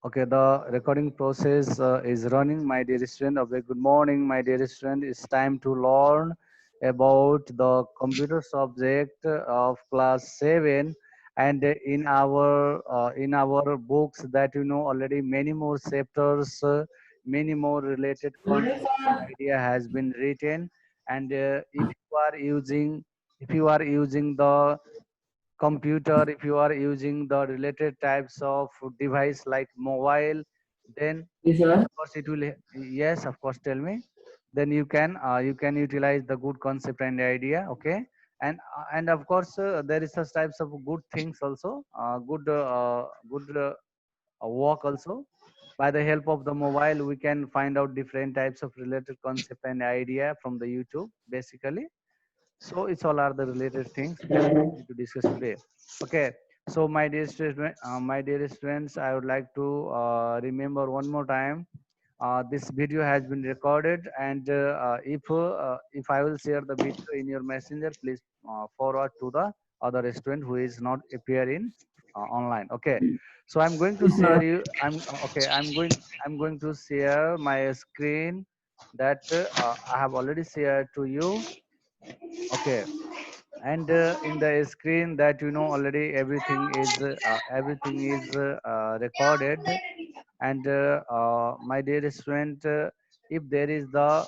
Okay, the recording process is running, my dear student. Okay, good morning, my dear student. It's time to learn about the computer subject of class 7, and in our books that you know already many more chapters, many more related concept and idea has been written. And if you are using the computer, if you are using the related types of device like mobile, then Yes, sir. of course it will, yes, of course, tell me. Then you can utilize the good concept and idea. Okay. And of course there is such types of good things also, good work also. By the help of the mobile we can find out different types of related concept and idea from the YouTube basically. So it's all are the related things we are going to discuss today. Okay. So my dear students, I would like to remember one more time. This video has been recorded, and if I will share the video in your messenger, please forward to the other student who is not appearing online. Okay. So I'm going to Yes, share sir. you. I'm going to share my screen that I have already shared to you. Okay. And in the screen that you know already everything is recorded. And my dear student, if there is the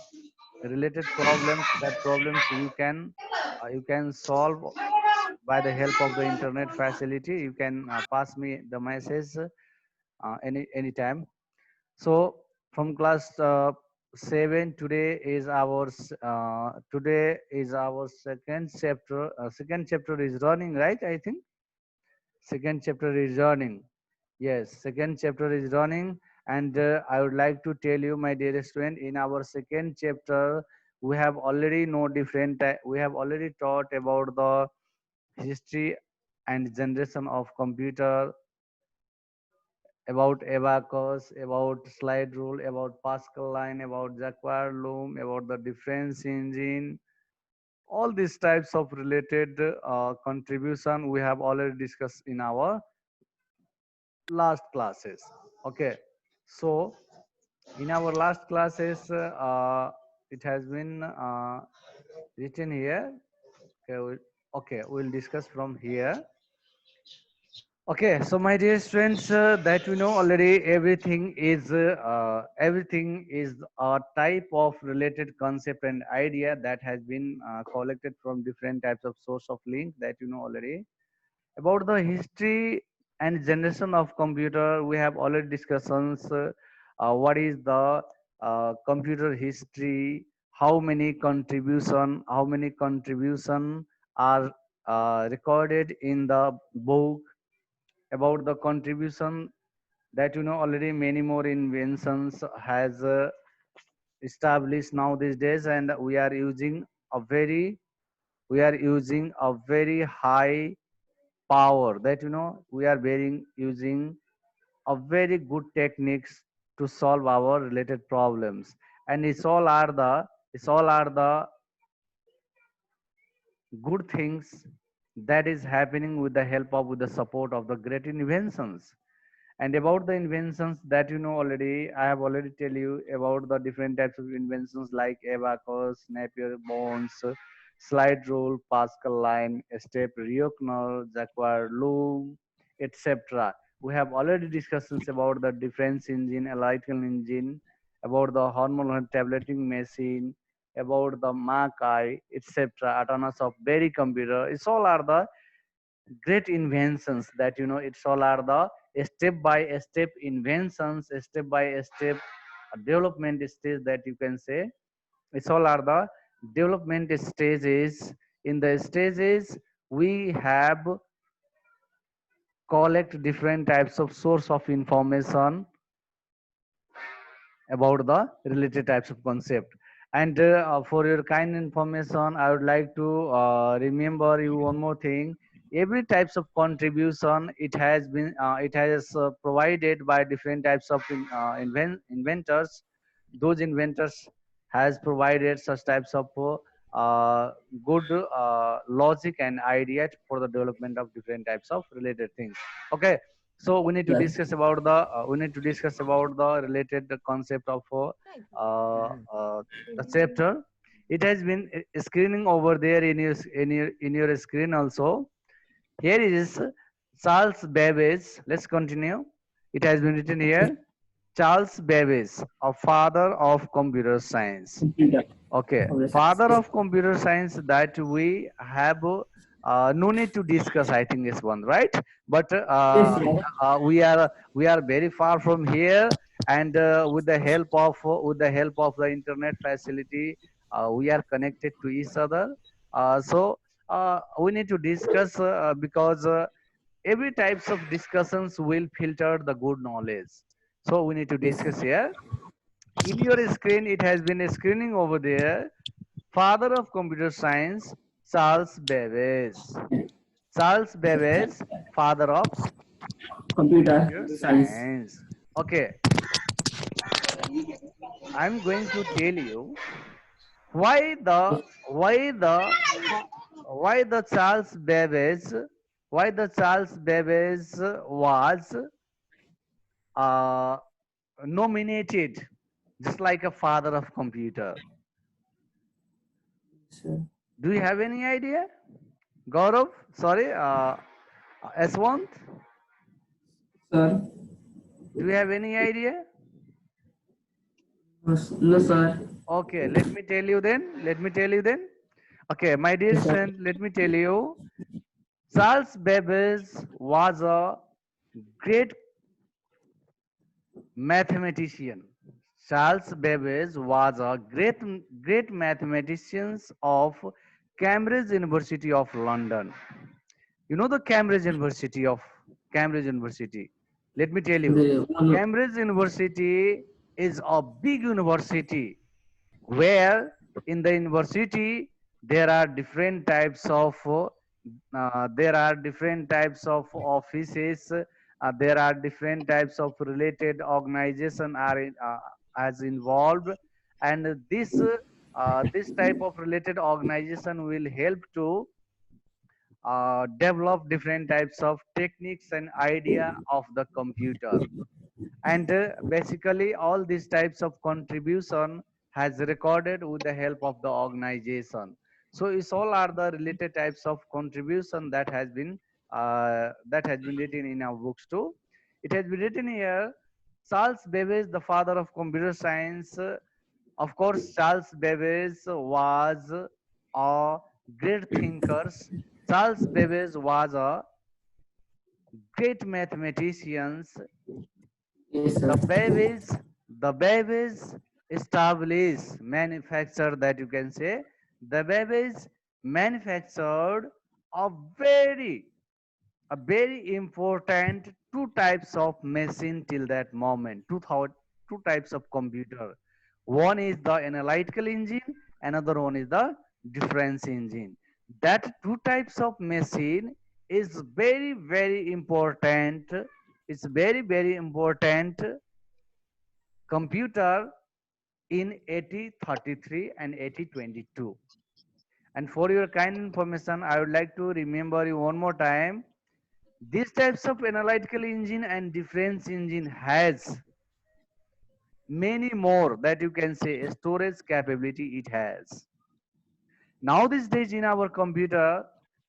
related problems, that problems you can solve by the help of the internet facility. You can pass me the message anytime. So from class 7, today is our second chapter. Second chapter is running, right? I think second chapter is running. Yes, second chapter is running, and I would like to tell you, my dear student, in our second chapter, we have already know we have already taught about the history and generation of computer, about abacus, about slide rule, about Pascal line, about Jacquard loom, about the difference engine. All these types of related contribution we have already discussed in our last classes. Okay, so in our last classes, it has been written here. Okay, we'll discuss from here. Okay, so my dear students, that we know already, everything is a type of related concept and idea that has been collected from different types of source of link that you know already. About the history and generation of computer, we have already discussions. What is the computer history? How many contribution are recorded in the book? About the contribution that you know already, many more inventions has established now these days, and we are using a very high power that you know we are bearing using a very good techniques to solve our related problems. And it's all are the good things that is happening with the help of with the support of the great inventions. And about the inventions that you know already, I have already tell you about the different types of inventions like abacus, Napier bones, slide rule, Pascal line, step Riochner, Jacquard loom, etc. We have already discussions about the difference engine, electrical engine, about the hormonal tableting machine, about the Mac-I, etc. Autonomous of Berry computer. It's all are the great inventions that you know, it's all are the step by step inventions, step by step development stage that you can say. It's all are the development stages. In the stages we have collect different types of source of information about the related types of concept. And for your kind information, I would like to remember you one more thing. Every types of contribution, it has provided by different types of inventors. Those inventors has provided such types of good logic and idea for the development of different types of related things. Okay. So we need to Yes. discuss about the related concept of the chapter. It has been screening over there in your screen also. Here is Charles Babbage. Let's continue. It has been written here. Charles Babbage, a father of computer science. Computer. Okay, Computer science. father Yes. of computer science that we have no need to discuss. I think this one, right? But Yes, sir. we are very far from here, and with the help of the internet facility, we are connected to each other. So we need to discuss because every types of discussions will filter the good knowledge. So we need to Yes. discuss here. In your screen, it has been screening over there. Father of computer science, Charles Babbage. Charles Babbage, father of Computer computer science. science. Okay, I'm going to tell you why the why the why the Charles Babbage was uh, nominated just like a father of computer. Sir. Do you have any idea? Gaurav, sorry, Aswant, Sir. do you have any idea? No, no, sir. Okay, let me tell you then. Let me tell you then. Okay, my dear Yes, sir. friend, let me tell you. Charles Babbage was a great mathematician. Charles Babbage was a great mathematician of Cambridge University of London. You know the Cambridge University. Let me tell you, The one. Cambridge University is a big university where in the university there are different types of offices. There are different types of related organization are as involved, and this type of related organization will help to develop different types of techniques and idea of the computer. And basically all these types of contribution has recorded with the help of the organization. So it's all are the related types of contribution that has been written in our books too. It has been written here. Charles Babbage, the father of computer science. Of course, Charles Babbage was a great thinker. Charles Babbage was a great mathematician. Yes, sir. The babies established manufactured, that you can say, the babies manufactured a very very important two types of machine till that moment. Two types of computer. One is the analytical engine, another one is the difference engine. That two types of machine is very important. It's very important computer in 8033 and 8022. And for your kind information, I would like to remember you one more time. These types of analytical engine and difference engine has many more, that you can say, storage capability it has. Now these days in our computer,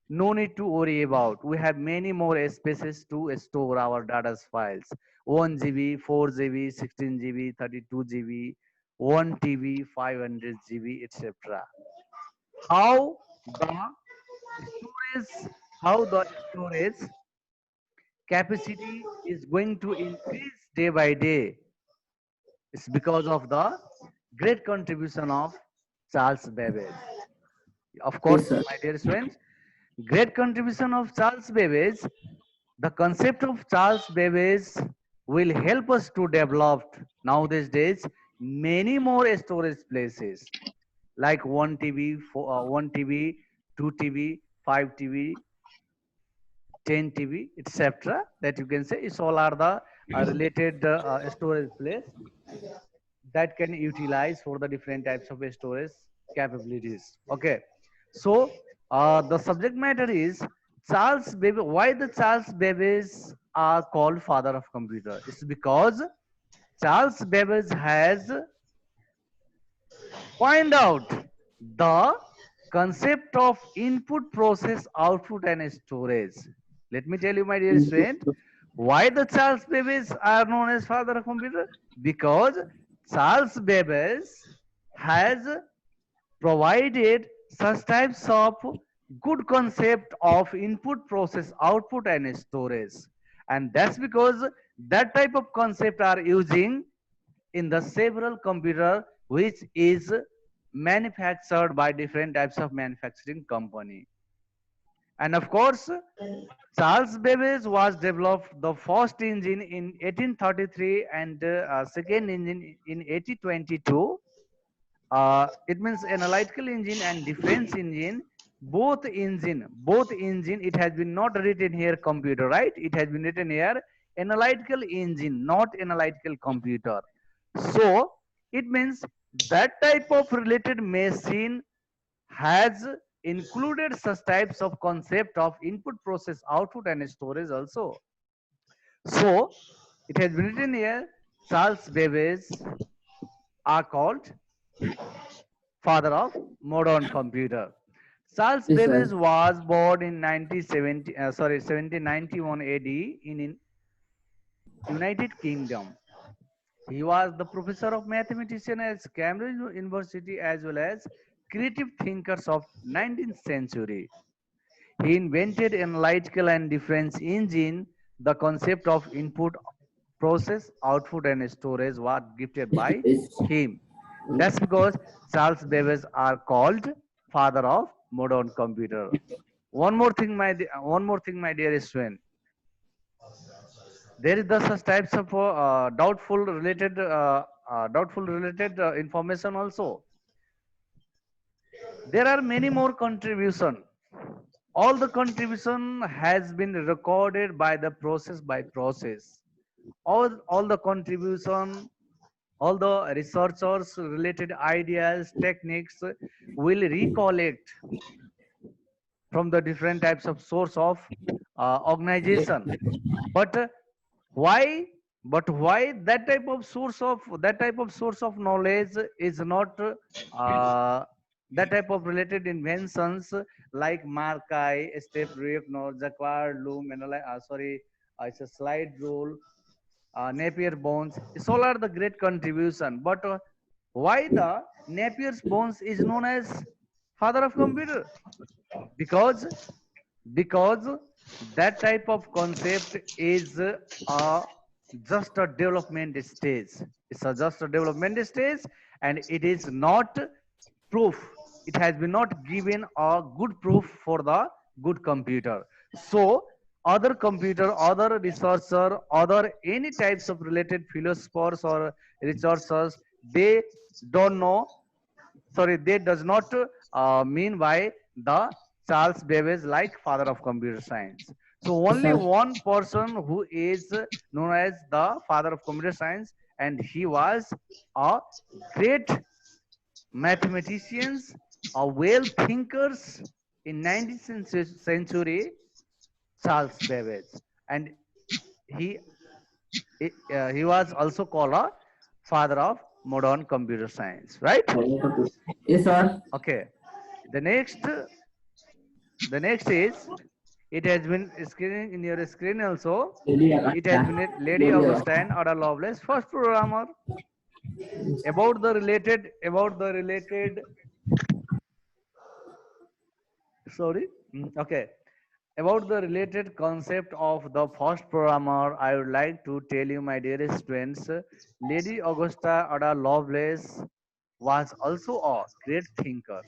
no need to worry about. We have many more spaces to store our data files. 1 GB, 4 GB, 16 GB, 32 GB, 1 TB, 500 GB, etc. How the storage, how the storage capacity is going to increase day by day? It's because of the great contribution of Charles Babbage. Of Yes, course, sir. my dear friends, great contribution of Charles Babbage. The concept of Charles Babbage will help us to develop now these days many more storage places like 1 TB, 1 TB, 2 TB, 5 TB, 10 TB, etc. That you can say is all are the related storage place that can utilize for the different types of storage capabilities. Okay, so the subject matter is Charles Babbage. Why the Charles Babbage are called father of computer? It's because Charles Babbage has pointed out the concept of input, process, output, and storage. Let me tell you, my dear student, why the Charles Babbage are known as father of computer? Because Charles Babbage has provided such types of good concept of input, process, output, and storage. And that's because that type of concept are using in the several computer which is manufactured by different types of manufacturing company. And of course, Charles Babbage was developed the first engine in 1833 and second engine in 1822. It means analytical engine and difference engine. Both engine. It has been not written here computer, right? It has been written here analytical engine, not analytical computer. So it means that type of related machine has included such types of concept of input, process, output, and storage also. So it has been written here Charles Babbage are called father of modern computer. Charles Yes, Babbage sir. was born in 1791 AD in United Kingdom. He was the professor of mathematician at Cambridge University as well as creative thinkers of 19th century. He invented analytical and difference engine. The concept of input, process, output, and storage was gifted by Yes. him. That's because Charles Babbage are called father of modern computer. One more thing, my dear student. There is the such types of doubtful related information also. There are many more contribution. All the contribution has been recorded by the process. All the contribution, all the researchers related ideas, techniques will recollect from the different types of source of organization. But why? But why that type of source of knowledge is not that type of related inventions like Markay, Step Reifner, Jacquard, Loom, it's a slide rule, Napier Bones. It's all are the great contribution. But why the Napier's Bones is known as father of computer? Because because that type of concept is just a development stage. It's just a development stage, and it is not proof. It has been not given a good proof for the good computer. So other researcher, other any types of related philosophers or researchers, they don't know, sorry, they does not mean by the Charles Babbage like father of computer science. So Yes, only sir. one person who is known as the father of computer science, and he was a great mathematicians, a well thinkers in 19th century, Charles Babbage, and he he was also called a father of modern computer science, right? Yes, sir. Okay. The next The next is, it has been screening in your screen also. Lady It has Agatha. been Lady Lady Agatha. Augustine Ada Lovelace, first programmer. About the related, sorry, okay. About the related concept of the first programmer, I would like to tell you, my dearest students, Lady Augusta Ada Lovelace was also a great thinker.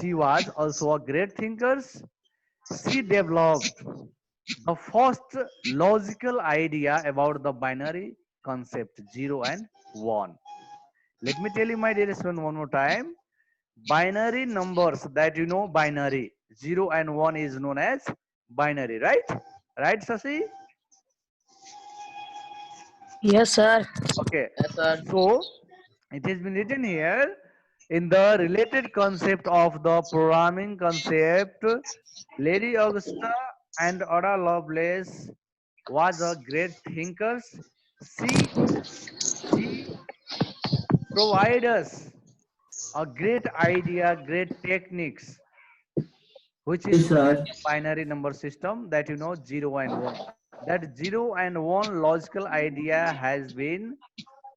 She was also a great thinker. She developed the first logical idea about the binary concept 0 and 1. Let me tell you, my dearest friend, one more time. Binary numbers, that you know, binary 0 and 1 is known as binary, right? Right, Sasi? Yes, sir. Okay. Yes, sir. So it has been written here in the related concept of the programming concept. Lady Augusta and Ada Lovelace was a great thinker. She provided us a great idea, great techniques, which is Yes, using sir. binary number system that you know 0 and 1. That 0 and 1 logical idea has been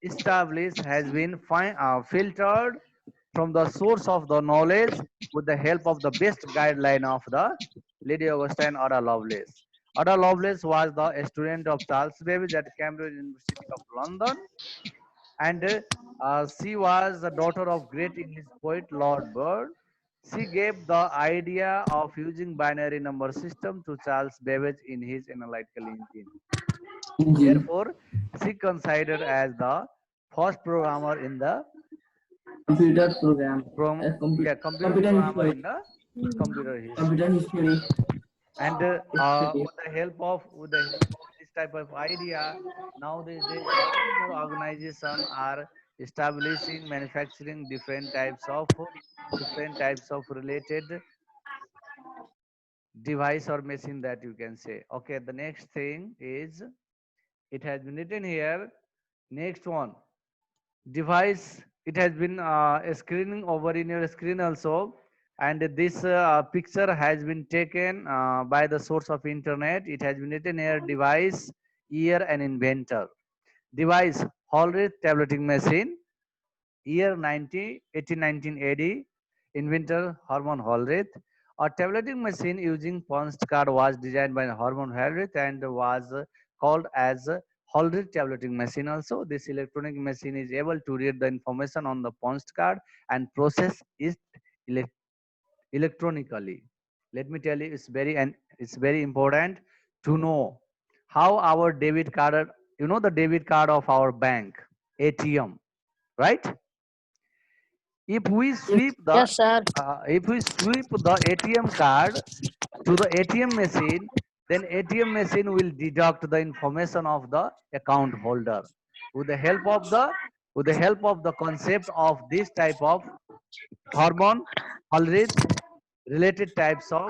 established, has been filtered from the source of the knowledge with the help of the best guideline of the Lady Augustine Ada Lovelace. Ada Lovelace was the student of Charles Babbage at Cambridge University of London, and she was the daughter of great English poet Lord Bird. She gave the idea of using binary number system to Charles Babbage in his analytical engine. Engine. Therefore, she considered as the first programmer in the Computer program. computer Computer programmer history. in the computer history. Computer history. And History. with the help of this type of idea, nowadays more and more organizations are establishing manufacturing different types of related device or machine that you can say. Okay, the next thing is, it has been written here. Next one, device. It has been screening over in your screen also, and this picture has been taken by the source of internet. It has been written here: device, year, and inventor. Device: Hollerith tableting machine. Year 1819 AD. Inventor: Hermann Hollerith. A tableting machine using punch card was designed by Hermann Hollerith and was called as Hollerith tableting machine. Also, this electronic machine is able to read the information on the punch card and process it elec- electronically. Let me tell you, it's very important to know how our debit card, the debit card of our bank, ATM, right? If we sweep the Yes, sir. ATM card to the ATM machine, then ATM machine will deduct the information of the account holder with the help of the concept of this type of hormone Ulrich related types of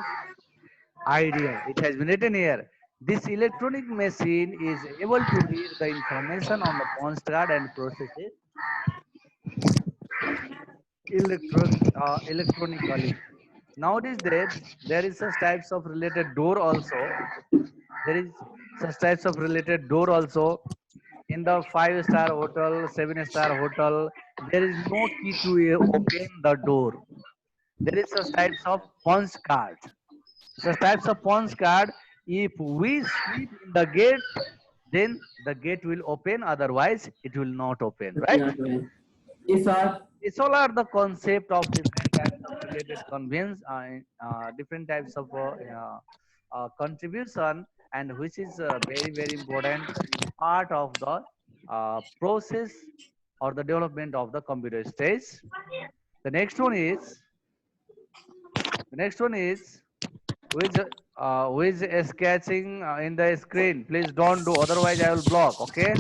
idea. It has been written here. This electronic machine is able to read the information on the punch card and process it electronically. Nowadays, there is such types of related door also. There is such types of related door also in the five-star hotel, seven-star hotel. There is no key to open the door. There is such types of punch card. Such types of punch card. If we sweep in the gate, then the gate will open. Otherwise, it will not open. Right? Yeah, yes, sir. It's all are the concept of different types of related convenience, different types of contribution, and which is a very very important part of the process or the development of the computer stage. The next one is the next one is who is sketching in the screen. Please don't do, otherwise I will block. Okay.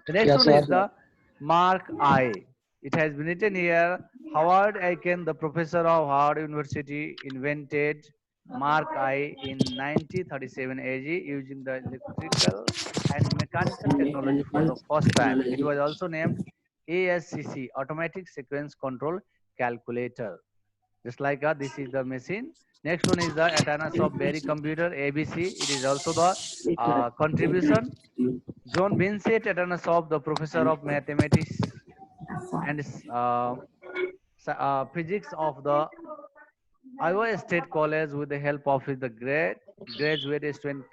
The next Yes, one sir. is the Mark I. It has been written here. Howard Aiken, the professor of Harvard University, invented Mark I in 1937 AD using the electrical and mechanical technology for the Management first time. It technology. was also named ASCC, Automatic Sequence Control Calculator. Just like this is the machine. Next one is the Atanas of Berry computer, ABC. It is also the contribution. John Vincent Atanas, the professor of mathematics and physics of the Iowa State College, with the help of his the great graduate student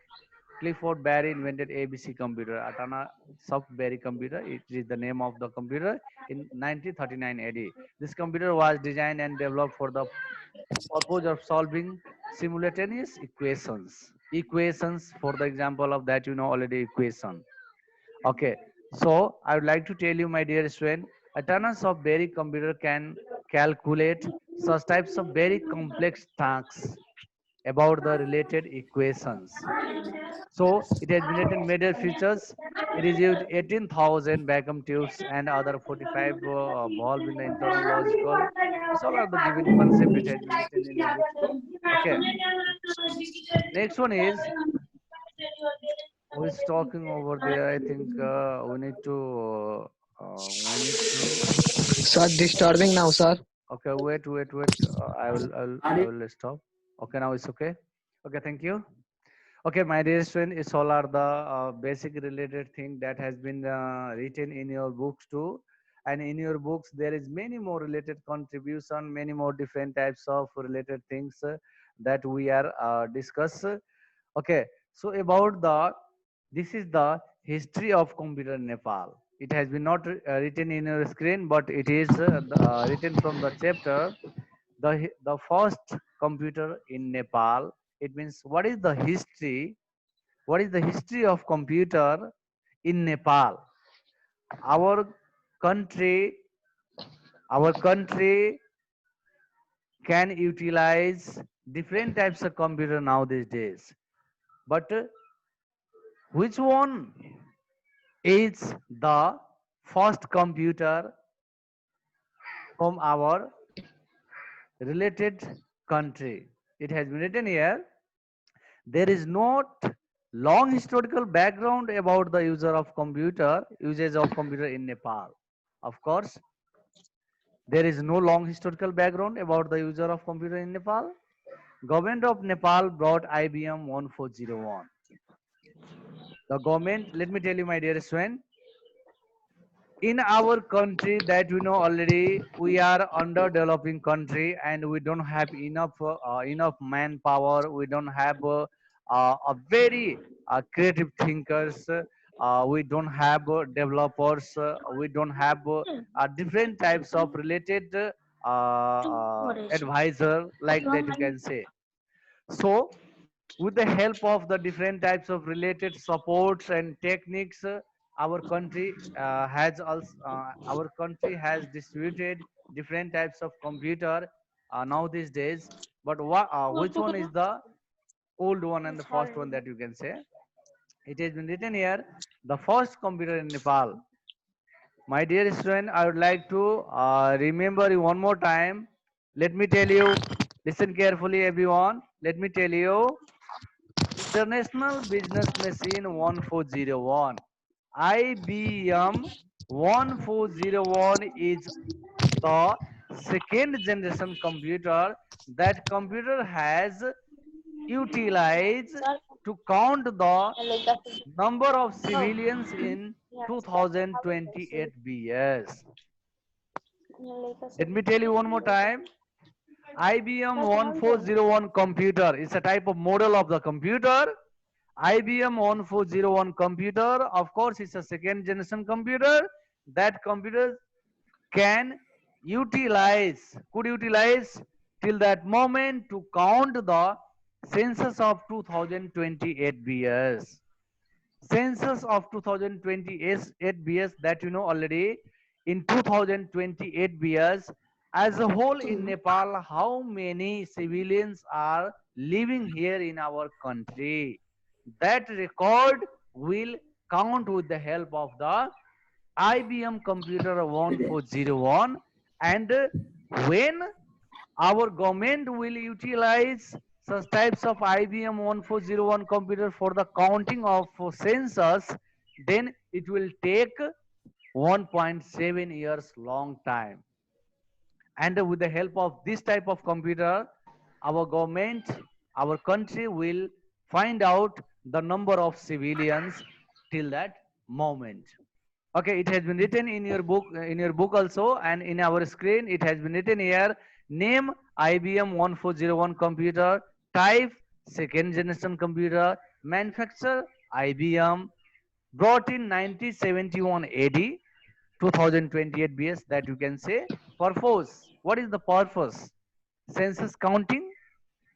Clifford Berry, invented ABC computer. Atana Berry computer. It is the name of the computer in 1939 AD. This computer was designed and developed for the purpose of solving simultaneous equations. Equations, for the example of that, already equation. Okay, so I would like to tell you, my dear student, a Atanas of Berry computer can calculate such types of very complex tasks about the related equations. So it has been written major features. It is used 18,000 vacuum tubes and other 45 valve in the internal logical. These all are the given concept. It has been written in your books too. Okay. Next one is who is talking over there. I think we need to. Sir, disturbing now, sir. Okay, wait. I will stop. Okay, now it's okay. Okay, thank you. Okay, my dear student, it's all are the basic related thing that has been written in your books too. And in your books, there is many more related contribution, many more different types of related things that we are discuss. Okay, so about this is the history of computer in Nepal. It has been not written in your screen, but it is written from the chapter the first computer in Nepal. It means what is the history of computer in Nepal. Our country our country can utilize different types of computer now these days. But which one is the first computer from our related country? It has been written here. There is not long historical background about the usage of computer in Nepal. Of course, there is no long historical background about the user of computer in Nepal. Government of Nepal brought IBM 1401. The government, let me tell you, my dear friend, in our country that we know already, we are underdeveloping country and we don't have enough manpower. We don't have a very creative thinkers. We don't have developers. We don't have different types of related advisor like that you can say. So with the help of the different types of related supports and techniques, our country has distributed different types of computer now these days. But which one is the old one and the first one that you can say? It has been written here, the first computer in Nepal. My dear student, I would like to remember you one more time. Let me tell you, listen carefully, everyone. Let me tell you, International Business Machine 1401. IBM 1401 is the second generation computer. That computer has utilized to count the number of civilians in 2028 BS. Let me tell you one more time. IBM 1401 computer is a type of model of the computer. IBM 1401 computer, of course, is a second generation computer. That computer can could utilize till that moment to count the census of 2028 BS. Census of 2028 BS that you know already. In 2028 BS, as a whole in Nepal, how many civilians are living here in our country? That record will count with the help of the IBM computer 1401. And when our government will utilize such types of IBM 1401 computer for the counting of census, then it will take 1.7 years long time. And with the help of this type of computer, our government, our country will find out the number of civilians till that moment. Okay, it has been written in your book also, and in our screen it has been written here. Name IBM 1401 computer, type second generation computer, manufacturer IBM, brought in 1971 AD, 2028 BS that you can say. Purpose, what is the purpose? Census counting,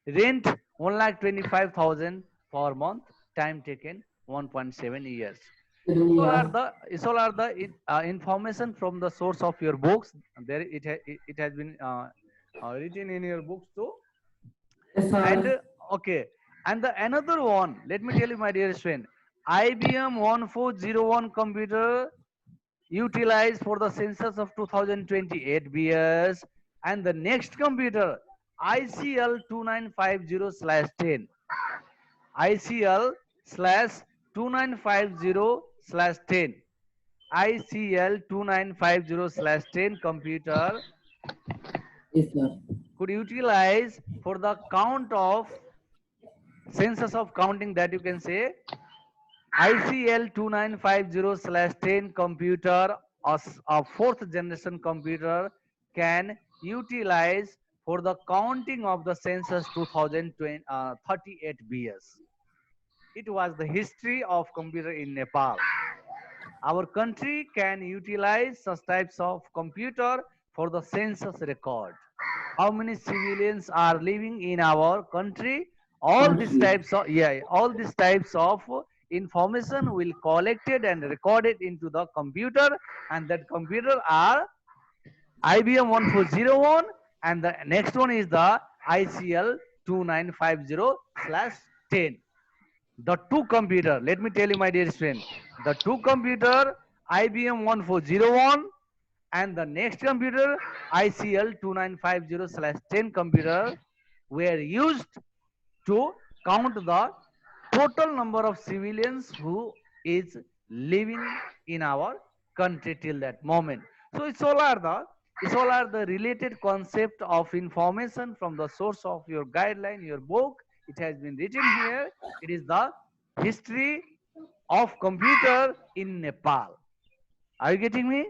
rent 1,25,000 per month, time taken 1.7 years. These all are the information from the source of your books. There it has been written in your books too. Yes, And sir. okay, and the another one, let me tell you, my dear friend, IBM 1401 computer utilized for the census of 2028 BS, and the next computer ICL 2950/10. ICL slash 2950/10. ICL 2950/10 computer Yes, sir. could utilize for the count of census of counting, that you can say ICL 2950/10 computer, a fourth generation computer, can utilize for the counting of the census 2038 BS. It was the history of computer in Nepal. Our country can utilize such types of computer for the census record. How many civilians are living in our country? All these Country. types of, yeah, all these types of information will collected and recorded into the computer, and that computer are IBM 1401, and the next one is the ICL 2950/10. The two computer, let me tell you my dear friend, the two computer IBM 1401 and the next computer ICL 2950/10 computer were used to count the total number of civilians who is living in our country till that moment. So it's all are the related concept of information from the source of your guideline, your book. It has been written here. It is the history of computer in Nepal. Are you getting me?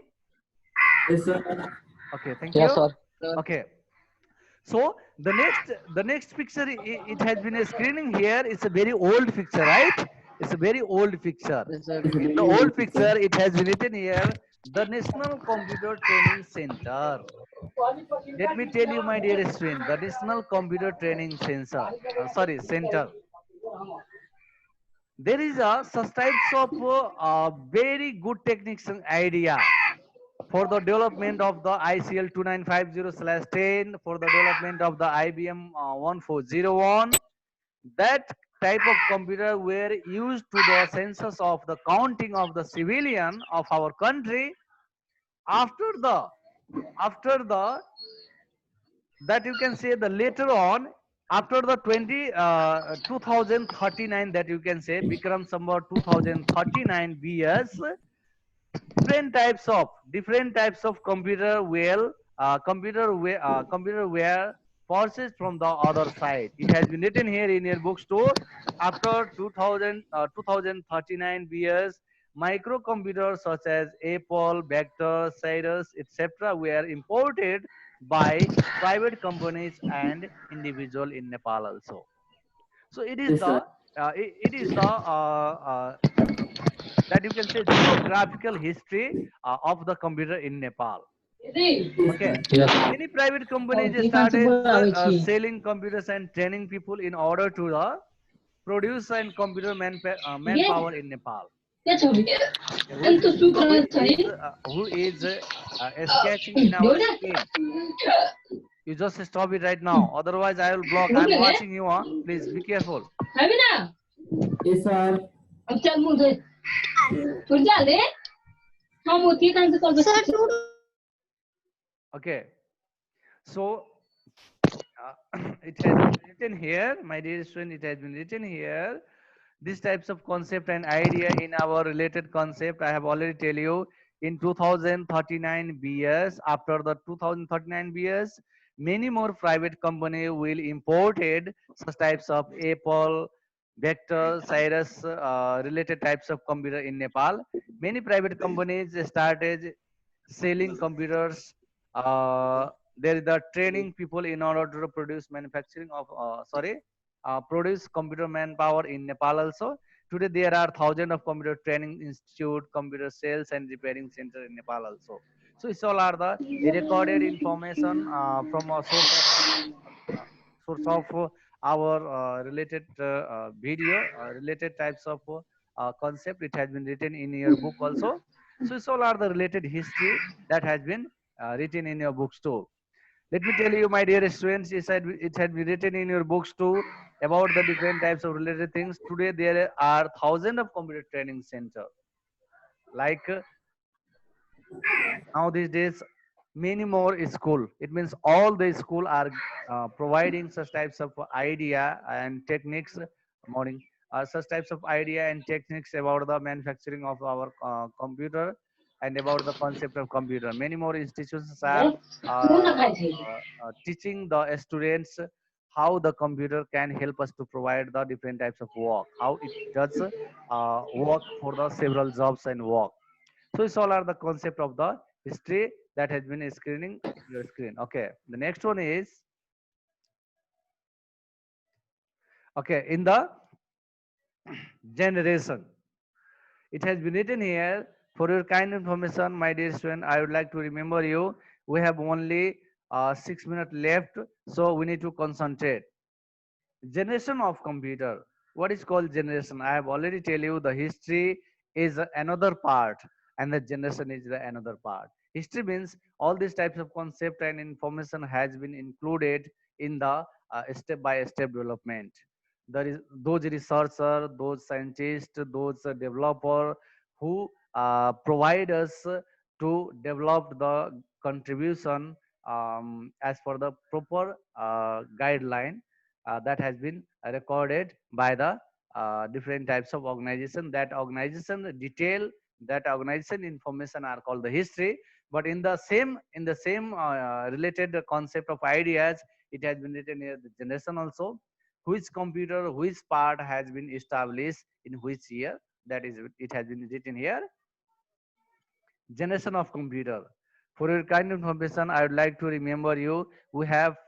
Yes, sir. Okay, thank Yes, you. sir. Okay. So the next picture, it has been a screening here. It's a very old picture, right? It's a very old picture. Yes, sir. It's a In the very old old picture, picture. it has been written here, the National Computer Training Center. Let me tell you, my dear student, the National Computer Training Center. Center. There is a such types of very good techniques and idea for the development of the ICL 2950/10, for the development of the IBM 1401. That type of computer were used to the census of the counting of the civilian of our country. After the after the that, you can say, the later on, after the 2039, that you can say Bikram Samvat 2039 BS, different types of computer were purchased from the other side. It has been written here in your books too. After 2039 BS, microcomputers such as Apple, Vector, Cyrus, etc. were imported by private companies and individual in Nepal also. So it is Yes, the sir. that you can say geographical history of the computer in Nepal. Yes, Okay, sir. Yes. many private companies Okay, fancy started boy આવે છે. selling computers and training people in order to produce and computer manpower in Nepal. તે છોડી. Okay, એમ તો શું કરે છે? who is sketching in our જોડે. screen? You just stop it right now, otherwise I will block. I'm મોકલે ને? watching you, huh? Please be careful. આવી ના. Yes, sir. अब चल मुझे. तू जा ले. हम होती है कहाँ से कर सकते? Okay, so it has been written here, my dear student, it has been written here. These types of concept and idea in our related concept, I have already tell you, in 2039 BS, after the 2039 BS, many more private company will imported such types of Apple, Vector, Cyrus related types of computer in Nepal. Many private companies started selling computers. There is the training people in order to produce manufacturing of produce computer manpower in Nepal also. Today there are thousands of computer training institute, computer sales and repairing center in Nepal also. So it's all are the recorded information from a source of our related video, related types of concept. It has been written in your book also. So it's all are the related history that has been written in your books too. Let me tell you, my dear students, it had been written in your books too about the different types of related things. Today there are thousands of computer training center. Like now these days, many more is school. It means all the school are providing such types of idea and techniques. Morning. Such types of idea and techniques about the manufacturing of our computer and about the concept of computer. Many more institutions are teaching the students how the computer can help us to provide the different types of work, how it does work for the several jobs and work. So it's all are the concept of the history that has been screening your screen. Okay, the next one is, okay, in the generation. It has been written here, for your kind information, my dear student, I would like to remember you, we have only 6 minutes left, so we need to concentrate. Generation of computer. What is called generation? I have already tell you the history is another part and the generation is the another part. History means all these types of concept and information has been included in the step by step development. There is those researcher, those scientists, those developer who provide us to develop the contribution as per the proper guideline that has been recorded by the different types of organization. That organization detail, that organization information are called the history. But in the same related concept of ideas, it has been written here the generation also. Which computer, which part has been established in which year? That is, it has been written here. Generation of computer. For your kind information, I would like to remember you. We have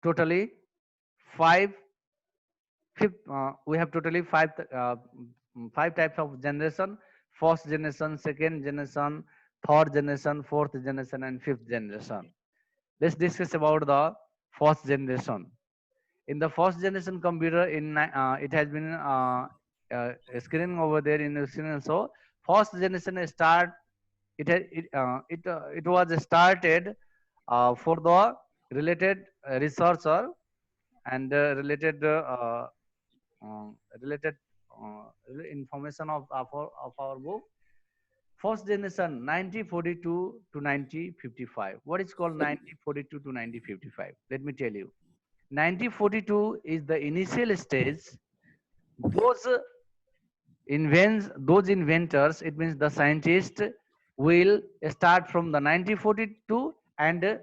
totally five we have totally five types of generation: first generation, second generation, third generation, fourth generation, and fifth generation. Let's discuss about the first generation. In the first generation computer, it has been screening over there in the screen. So first generation start, it was started for the related researcher and related information of our book. First generation 1942 to 1955. What is called 1942 to 1955? Let me tell you. 1942 is the initial stage. Those those inventors, it means the scientists, will start from the 1942 and they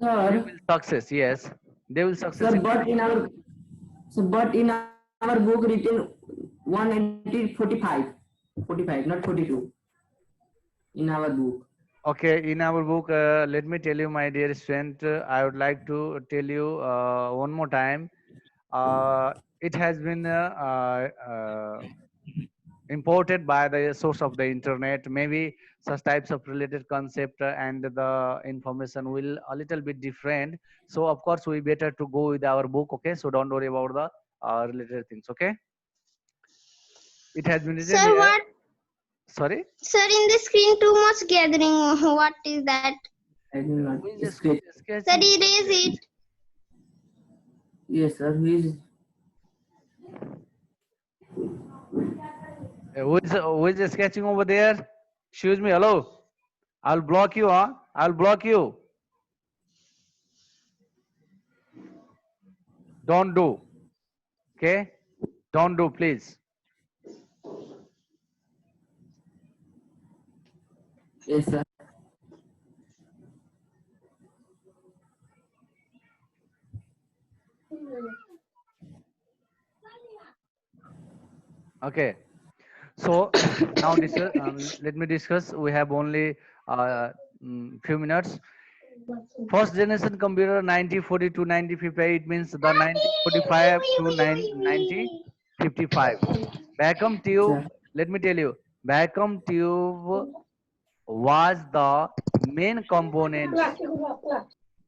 Sir, will success. Yes, they will success. sir, but in our book written 145, 45, not 42. In our book. Okay, in our book, let me tell you, my dear student, I would like to tell you one more time. It has been imported by the source of the internet. Maybe such types of related concept and the information will a little bit different. So of course, we better to go with our book. Okay, so don't worry about the related things. Okay, it has been written Sir, here. what? Sorry. Sir, in the screen too much gathering. What is that? I will not Who is sketch. Sir, sketching? erase it. Yes, sir. Who is sketching over there? Excuse me. Hello. I'll block you. Huh? I'll block you. Don't do. Okay. Don't do, please. Yes, sir. Okay. So now let me discuss. We have only few minutes. First generation computer 1942 1955. It means the 1945 to 1955. Vacuum tube. Sir. Let me tell you. Vacuum tube was the main components.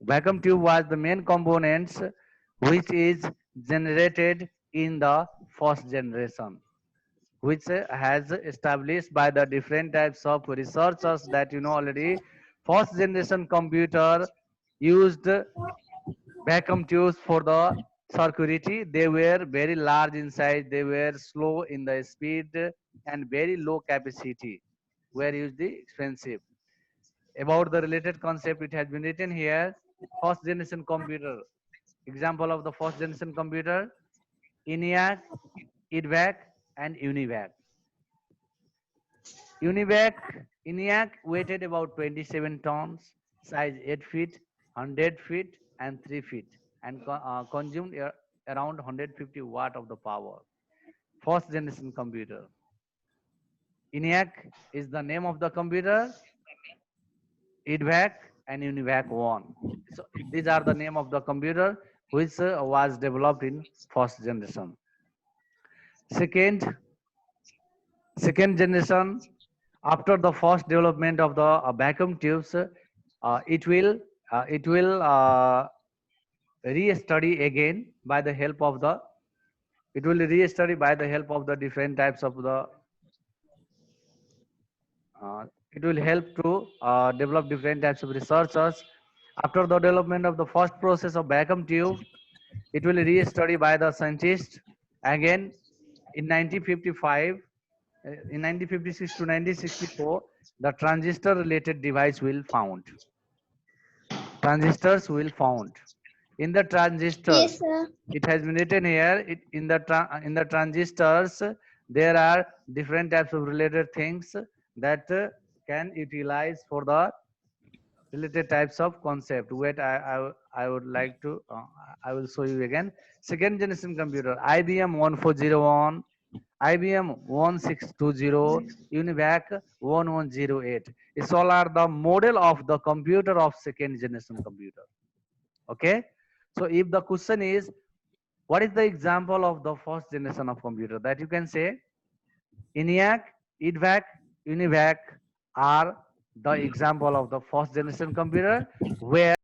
Vacuum tube was the main components which is generated in the first generation, which has established by the different types of researchers that you know already. First generation computer used vacuum tubes for the security. They were very large in size, they were slow in the speed, and very low capacity. Were used the expensive. About the related concept, it has been written here. First generation computer. Example of the first generation computer: ENIAC, EDVAC, and UNIVAC. ENIAC weighted about 27 tons, size 8 feet, 100 feet, and 3 feet, and consumed around 150 watt of the power. First generation computer. ENIAC is the name of the computer. EDVAC and UNIVAC 1. So these are the name of the computer which was developed in first generation. Second generation, after the first development of the vacuum tubes, it will re-study again by the help of the different types of the it will help to develop different types of researchers. After the development of the first process of vacuum tube, it will re-study by the scientists again in 1955. In 1956 to 1964, the transistor related device will found. Transistors will found. In the transistors, Yes, sir. it has been written here, in the transistors, there are different types of related things that can utilize for the related types of concept. Wait, I would like to I will show you again. Second generation computer: IBM 1401, IBM 1620, UNIVAC 1108. It's all are the model of the computer of second generation computer. Okay, so if the question is, what is the example of the first generation of computer, that you can say ENIAC, EDVAC, UNIVAC are the example of the first generation computer, where